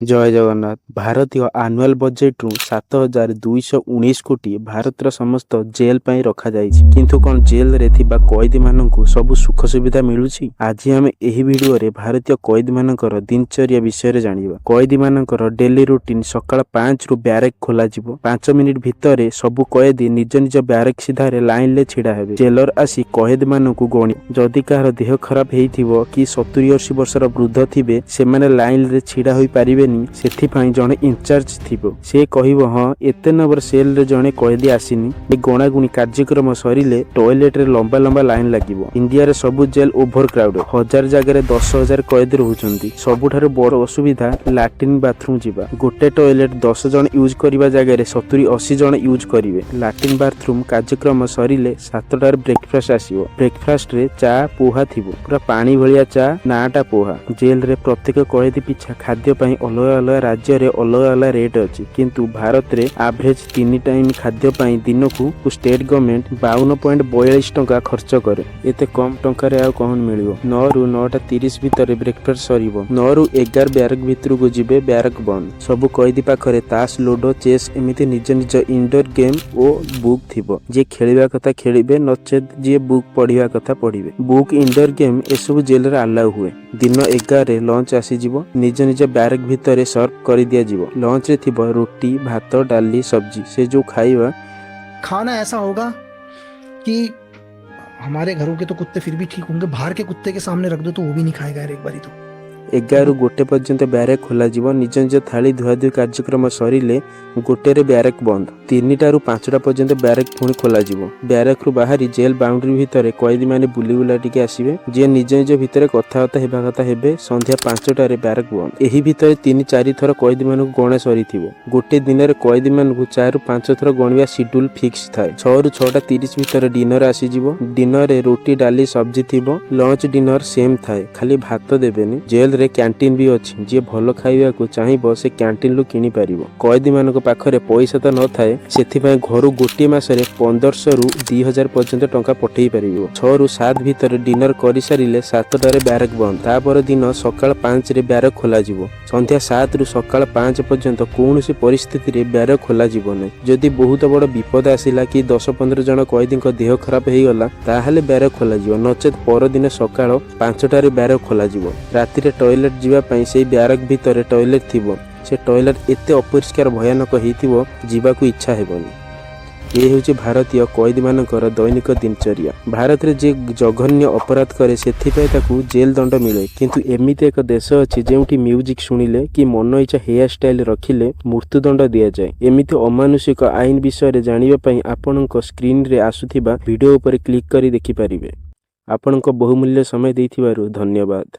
जय जगन्नाथ। भारतीय annual budget रु 7,219 कोटी भारतर समस्त जेल पर रखा जाइछि। किंतु कौन जेल रे थिबा कैदी माननकु सब सुख सुविधा मिलुछि? आज आमे एही वीडियो रे भारतीय कैदी मानकर दिनचर्या विषय रे जानिबा। कैदी मानकर डेली रूटीन सकाळ 5 रु ब्यारेक खोला जिवो। 5 मिनिट भितरे सब कैदी निज निज ब्यारेक सिधारे लाइन ले छिड़ा हेबे। जेलर आसी कैदी माननकु गणी जदि कार देह खराब हेइथिबो कि 70-80 वर्षर वृद्ध थिबे सेमाने लाइन रे छिड़ा होई पारिबे सेथिपाई जणे इंचार्ज थिबो। से कहिबो हाँ एते नंबर सेल रे जणे कैदी आसीनी। ए गणागुणी कार्यक्रम सरिले टॉयलेट रे लंबा लंबा लाइन लागिबो। इंडिया रे सब जेल ओभर क्राउड। 1000 जगह 10,000 कैदी रहउचंती। सबुठारे बड़ असुविधा लैट्रिन बाथरूम जिबा। गोटे टॉयलेट 10 जण यूज करिबा जगह रे 70-80 जण यूज करिवे। लैट्रिन बाथरूम कार्यक्रम सरिले 7टार ब्रेकफास्ट आसीबो। ब्रेकफास्ट रे चा पोहा थिबो। पूरा पानी भलिया चा नाटा पोहा। जेल रे प्रत्येक कैदी पिछा खाद्य पई अलग अलग राज्य रे अलग अलग रेट अछि। किंतु भारत रे एवरेज 3 टाइम खाद्य पई दिन को स्टेट गवर्नमेंट 52.42 टंका खर्च करे। एते कम टंका रे आ कोन मिलिबो। 9 रु 9:30 भितर ब्रेकफास्ट सरीबो। 9 रु 11 ब्यारक भितर को जिबे ब्यारक बंद। सब कैदी पाखरे ताश लूडो चेस एमिति निज निज इंडोर गेम ओ बुक थिबो। जे खेलिबा कथा खेलिबे नचेत जे बुक पढिबा कथा पढिबे। बुक इंडोर गेम एसबु जेल रे अलाउ हुए। दिन 11 रे लंच आसी जिवो। निज निज ब्यारक भितर सर्व कर दिया जीवो। लंच रे थिबो रोटी भात डाली सब्जी। से जो खाइबा खाना ऐसा होगा कि हमारे घरों के तो कुत्ते फिर भी ठीक होंगे, बाहर के कुत्ते के सामने रख दो तो वो भी नहीं खाएगा यार एक बारी तो। 11 रु 1 पर्यंत ब्यारेक खोला जीवो। निज निज थाली धुआ धुई कार्यक्रम सरिले 1 रे ब्यारेक बंद। 3टा रु 5टा पर्यंत ब्यारेक पुणी खोला जीवो। ब्यारेक रु बाहरी जेल बाउंड्री भितर कैदी माने बुली बुला टिके आसीबे। जे निज निज भितर कथाबार्ता हेबा कथा हेबे। संध्या 5टा रे ब्यारेक बंद। एही भितर 3-4 थर कैदी मानकु गणे सरीथिबो। गोटे दिन रे कैदी मानकु 4 रु 5 थर गणिया शेड्यूल फिक्स थाए। 6 रु 6:30 भितर डिनर आसी जीवो। डिनर रे रोटी डाली सब्जी थिबो। लंच डिनर सेम थाए, खाली भात देबेनी। जेल रे कैंटीन भी अछि। जे भलो खाइबा को चाहिबो से कैंटीन लु किनी पारिबो। कैदी मानक पाखरे पैसा त न थाए, सेथिपाई घरु गोटी मासरे 1500 रु 2000 पर्यंत टंका पठेई पारिबो। 6 रु 7 भितर डिनर करि सारिले 7टारे ब्यारेक बंद। तापर दिन सकाळ 5 रे ब्यारेक खोला जिवो। संध्या 7 रु सकाळ 5 पर्यंत कोनोसी परिस्थिति रे ब्यारेक खोला जिवो नै। जदि बहुत बड़ विपद आसिला कि 10-15 जण कैदीक देह खराब हेई गला ताहाले ब्यारेक खोला जिवो। नचेत पर दिन सकाळ 5टारे ब्यारेक खोला जिवो। राति रे टॉयलेट जीवा पई से ब्यारेक भितर टॉयलेट थिबो। से टॉयलेट एते अपरिष्कार भयानक हेइथिबो जीवा को इच्छा हेबनी। ये होची भारतीय कैदी मानकर दैनिक दिनचर्या। भारत रे जे जघन्य अपराध करे सेथिपाई ताकू जेल दंड मिले। किंतु एमिते एक देश अछि जेउठी म्यूजिक सुनिले कि मन इच्छा हेयर स्टाइल रखिले मृत्युदंड दिया जाए। एमिते अमानुषिक आईन विषय रे जानिबा पई आपनक स्क्रीन रे आसुथिबा वीडियो ऊपर क्लिक करी देखि परिबे। आपनक बहुमूल्य समय देथिबारु धन्यवाद।